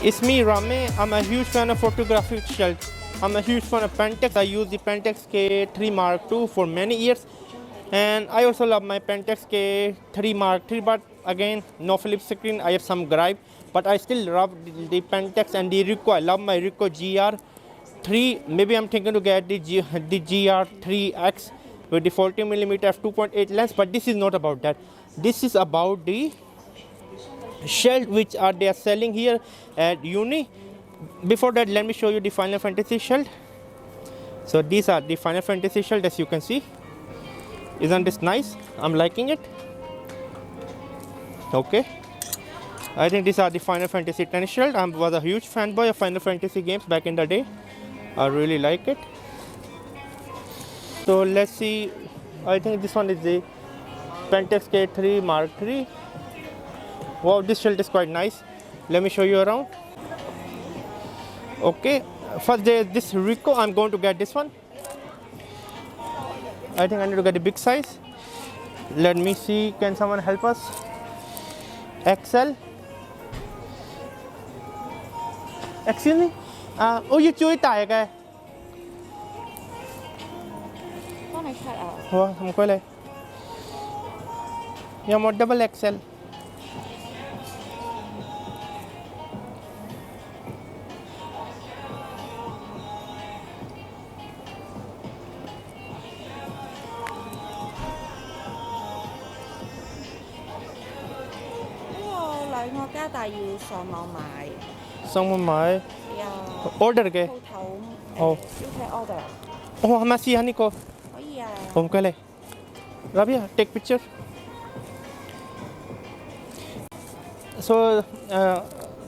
It's me, Rame. I'm a huge fan of photographic shells. I'm a huge fan of Pentax. I use the Pentax K3 Mark II for many years. And I also love my Pentax K3 Mark III, but again, no flip screen. I have some gripe, but I still love the Pentax and the Ricoh. I love my Ricoh GR3. Maybe I'm thinking to get the GR3X with the 40mm f2.8 lens, but this is not about that. This is about the shells which they are selling here at Uni. Before that, let me show you the Final Fantasy shell. So these are the Final Fantasy shell, as you can see. Isn't this nice? I'm liking it. Okay, I think these are the Final Fantasy X shell. I was a huge fanboy of Final Fantasy games back in the day. I really like it. So let's see. I think this one is the Pentax K3 Mark III. Wow, this shell is quite nice. Let me show you around. Okay, first there is this Ricoh. I'm going to get this one. I think I need to get a big size. Let me see, can someone help us? XL. Excuse me? Oh, you chui tai cái. 幫你 cut 啊！ 好啊，唔該你。有冇 double XL？ 呢個兩個加大要上網買，上網買係啊， order 嘅。鋪頭哦。要睇 order， 哦，係咪試下呢個？可以啊。好，唔該你。Rabia, take picture. So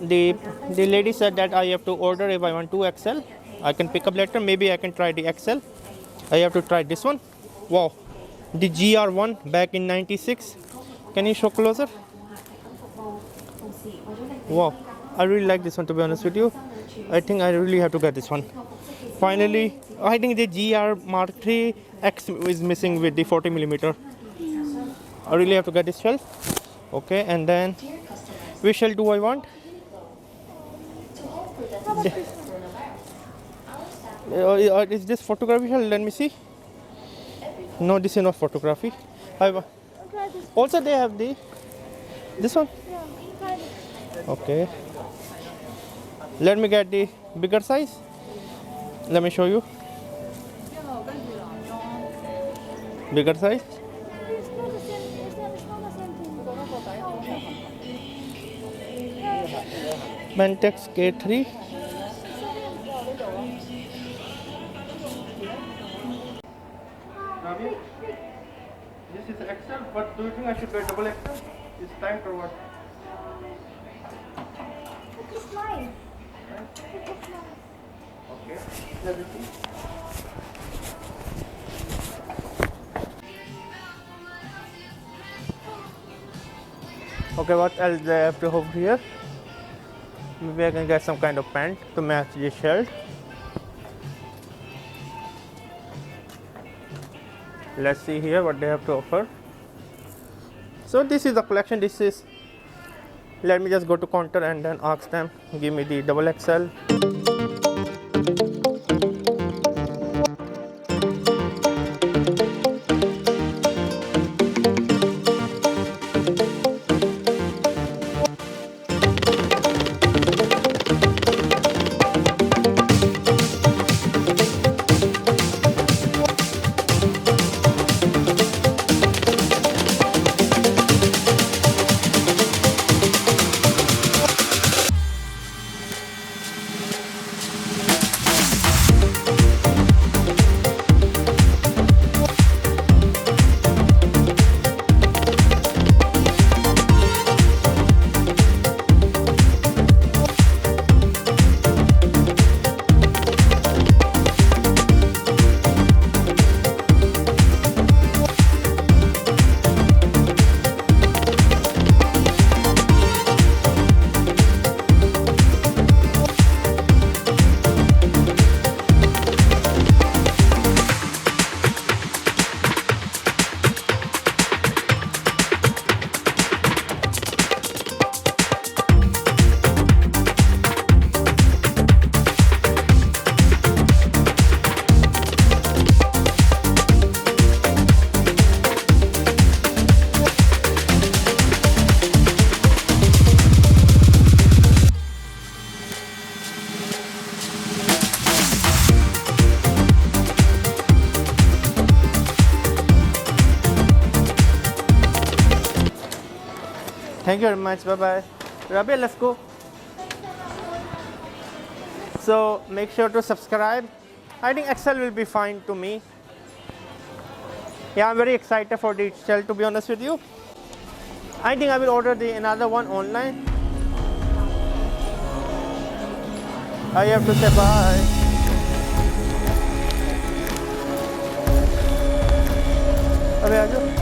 the lady said that I have to order if I want 2XL. I can pick up later. Maybe I can try the XL. I have to try this one. Wow, the GR1 back in '96. Can you show closer? Wow, I really like this one, to be honest with you. I think I really have to get this one. Finally, I think the GR Mark III X is missing with the 40mm. I really have to get this shell. Okay, and then which shell do I want? Is this photography shell? Let me see. No, this is not photography. Also, they have this one. Okay. Let me get the bigger size. Let me show you. Bigger size. Pentax K3. Ravi, this is XL, but do you think I should get double XL? It's tight or what? It's mine. Okay, let me see. Okay, what else do I have to over here? Maybe I can get some kind of pant to match this shirt. Let's see here what they have to offer. So this is the collection. This is. Let me just go to counter and then ask them, give me the double XL. Thank you very much. Bye bye. Rabia, let's go. So make sure to subscribe. I think XL will be fine to me. Yeah, I'm very excited for the XL, to be honest with you. I think I will order another one online. I have to say bye. अबे आ जाओ.